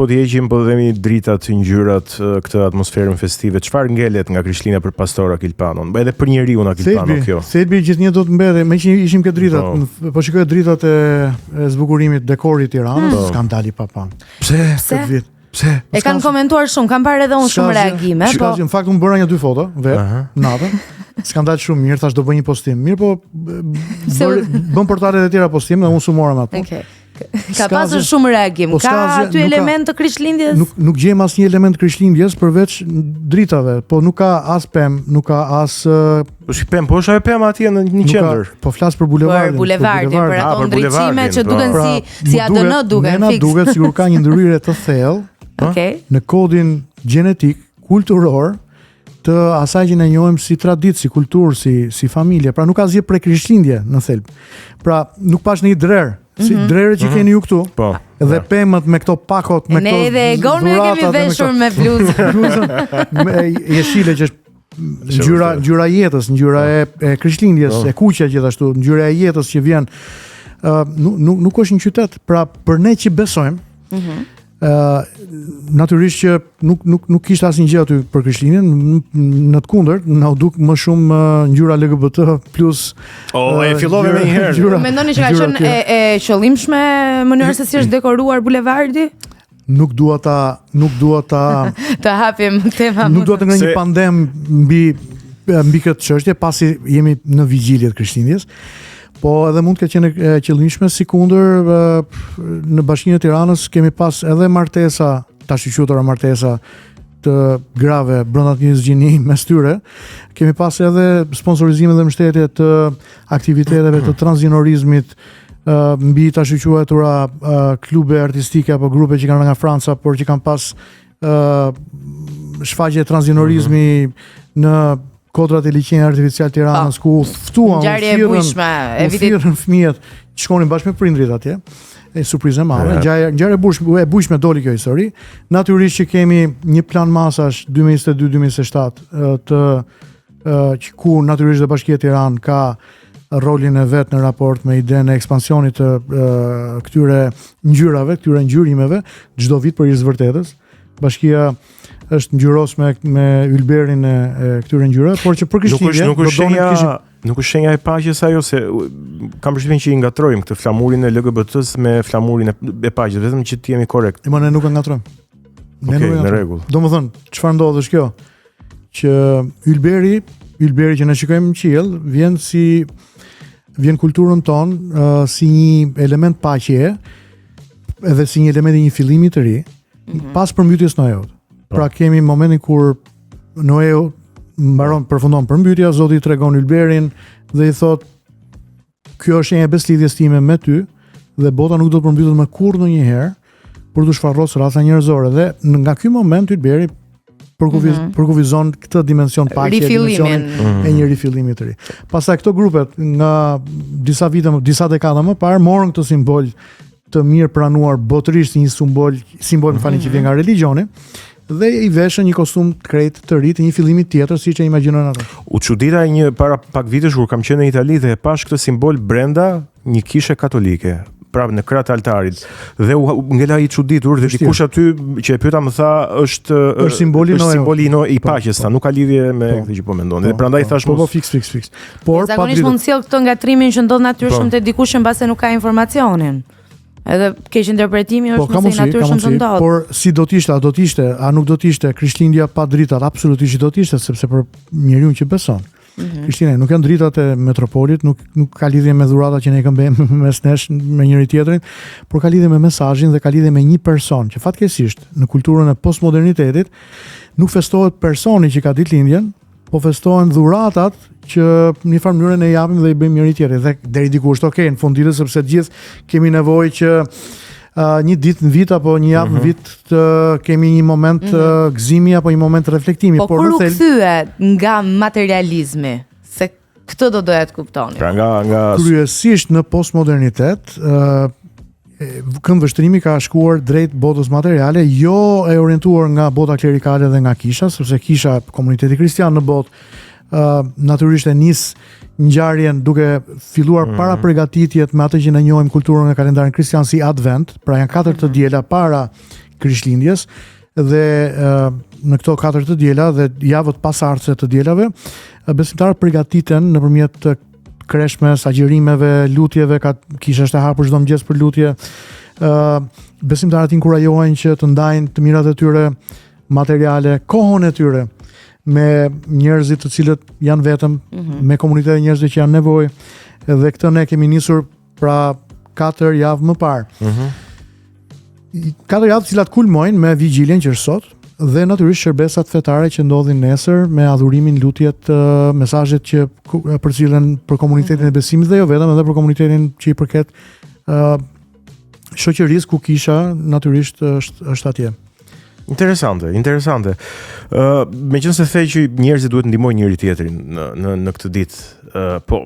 po t'i heqim po themi dritat, ngjyrat, këtë atmosferën festive, çfarë ngelet nga Krishtlindja për Pastor Akil Panon? Edhe për njeriu Akil Pano kjo. Thelbi gjithnjë do të mbetej, me që ishim ke dritat, po shikoj dritat e zbukurimit dekorit Tiranës, s'kam dali pa pan. Pse? Vit. Pse? E kanë komentuar shumë, kanë parë edhe unë shumë reagime, po. Në fakt unë bëra një 2 foto, natën. S'kam dalë shumë mirë, thash do bëj një postim. Mirë, po bën portalet e tjera postim dhe unë sumora me atë. Okej. Ka pasur shumë reagim. Ka aty element të Krishtlindjes? Nuk gjem asnjë element të Krishtlindjes përveç dritave, po nuk ka as pemë, nuk ka as Po shipem, po është ajo pemë atje në një qendër. Po flas për bulevardin. Për bulevardin, për ato ndriçime që duken si ADN duken fiks. Duket sikur ka një ndryrje të thellë. Në kodin gjenetik, kulturor të asaj që ne njohim si traditë, si kulturë, si familje. Pra nuk ka asgjë pre Krishtlindje në thelb. Pra nuk pash në një drer. Si drerë që keni ju këtu. Po. Dhe pemët me këto pakot, me këto. Ne edhe gonë kemi veshur me bluzë. Jeshile që është ngjyra e jetës, ngjyra e Krishtlindjes, e kuqe gjithashtu, ngjyra e jetës që vjen. Nuk është një qytet, pra për ne që besojmë. Natyrisht që nuk kishte asnjë gjë aty për Krishtlindjen, në të kundërt, na u duk më shumë ngjyra LGBT plus. E fillove më një herë. Mendoni që ka qenë e qëllimshme mënyra se si është dekoruar bulevardi? Nuk dua ta të hapim temën. Nuk dua të ngrej një pandem mbi këtë çështje pasi jemi në vigjilje të Krishtlindjes. Po edhe mund të ketë qenë e qëllimshme, si kundër në Bashkinë e Tiranës kemi pas edhe martesa, tash i quajtura martesa të grave brenda një zgjini mes tyre. Kemi pas edhe sponsorizime dhe mbështetje të aktiviteteve të transgenorizmit mbi tash i quajtura klube artistike apo grupe që kanë nga Franca, por që kanë pas shfaqje transgenorizmi në kodrat e liçenit artificial Tiranës ku ftuan ngjarje e bujshme e vitit fëmijët që shkonin bashkë me prindrit atje. E surprizë e madhe. Ngjarje e bujshme doli kjo histori. Natyrisht që kemi një plan masash 2022-2027 të ku natyrisht dhe Bashkia e Tiranës ka rolin e vet në raport me idenë e ekspansionit të këtyre ngjyrave, këtyre ngjyrimeve çdo vit për vërtetës. Bashkia është ngjyros me ylberin e këtyre ngjyrave, por që për Krishtlindje nuk është shenja e paqes ajo, se kam përshtypjen që i ngatrojmë këtë flamurin e LGBT-s me flamurin e paqes, vetëm që të jemi korrekt. Ne nuk e ngatrojmë. Okej, në rregull. Domethënë, çfarë ndodh është kjo? Që ylberi që ne shikojmë në qiell vjen kulturën tonë si një element paqeje, edhe si një element i një fillimi të ri, pas përmbytjes Noeut. Pra kemi momentin kur Noeu përfundon përmbytja, Zoti i tregon ylberin dhe i thot kjo është një beslidhjes time me ty dhe bota nuk do të përmbytet më kurrë ndonjëherë për të shfarrosur raca njerëzore, dhe nga ky moment ylberi përkufizon këtë dimension paqe, dimensionin e një rifillimi të ri. Pastaj këto grupet nga disa dekada më parë morën këtë simbol të mirë pranuar botërisht, një simbol në fani që vjen nga religioni, dhe i veshën një kostum të krejtë të ri të një fillimi tjetër, siç e imagjinojnë ata. U çudita një para pak vitesh kur kam qenë në Itali dhe e pash këtë simbol brenda një kishe katolike, prapë në krah të altarit, dhe u ngela i çuditur dhe dikush aty që e pyeta më tha është simboli i paqes, nuk ka lidhje me këtë që po mendon. Dhe prandaj thash fiks. Por zakonisht mund sjell këtë ngatrimin që ndodh natyrisht te dikush mbase nuk ka informacionin. Edhe keq interpretimi është mos i natyrshëm të ndodhë. Por si do të ishte, a nuk do të ishte Krishtlindja pa dritat? Absolutisht do të ishte, sepse për njeriu që beson. Krishtlindja nuk janë dritat e metropolit, nuk ka lidhje me dhuratat që ne këmbejmë mes nesh me njëri tjetrin, por ka lidhje me mesazhin dhe ka lidhje me një person që fatkeqësisht në kulturën e postmodernitetit nuk festohet personi që ka ditëlindjen, po festohen dhuratat që në një farë mënyrë ne japim dhe i bëjmë njëri tjetrit, dhe deri diku është okay në fund ditës, sepse gjithë kemi nevojë që një ditë në vit apo një javë në vit të kemi një moment gëzimi apo një moment reflektimi. Por kur u kthye nga materializmi, se këtë do doja të kuptoni. Pra nga kryesisht në postmodernitet, këndvështrimi ka shkuar drejt botës materiale, jo e orientuar nga bota klerikale dhe nga kisha, sepse kisha, komuniteti kristian në botë, natyrisht e nis ngjarjen duke filluar para përgatitjet me atë që ne njohim kulturën e kalendarin kristian si Advent, pra janë 4 të diela para Krishtlindjes dhe në këto 4 të diela dhe javët pasardhëse të dielave, besimtarët përgatiten nëpërmjet kreshmes, agjerimeve, lutjeve, kisha është e hapur çdo mëngjes për lutje. Besimtarët inkurajohen që të ndajnë të mirat e tyre materiale, kohën e tyre me njerëzit të cilët janë vetëm, me komunitete e njerëzve që janë nevojë. Dhe këtë ne kemi nisur pra 4 javë më parë. 4 javë të cilat kulmojnë me vigjiljen që është sot dhe natyrisht shërbesat fetare që ndodhin nesër me adhurimin, lutjet, mesazhet që përcillen për komunitetin e besimit dhe jo vetëm, edhe për komunitetin që i përket shoqërisë ku kisha natyrisht është atje. Interesante. Meqense the që njerëzit duhet ndihmojnë njëri tjetrin në këtë ditë, po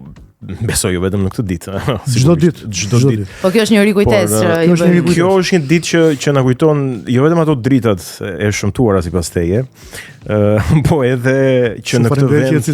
besoj jo vetëm në këtë ditë. Çdo ditë. Po kjo është një rikujtesë që kjo është një ditë që na kujton jo vetëm ato dritat e shëmtuara sipas teje, po edhe që në këtë vend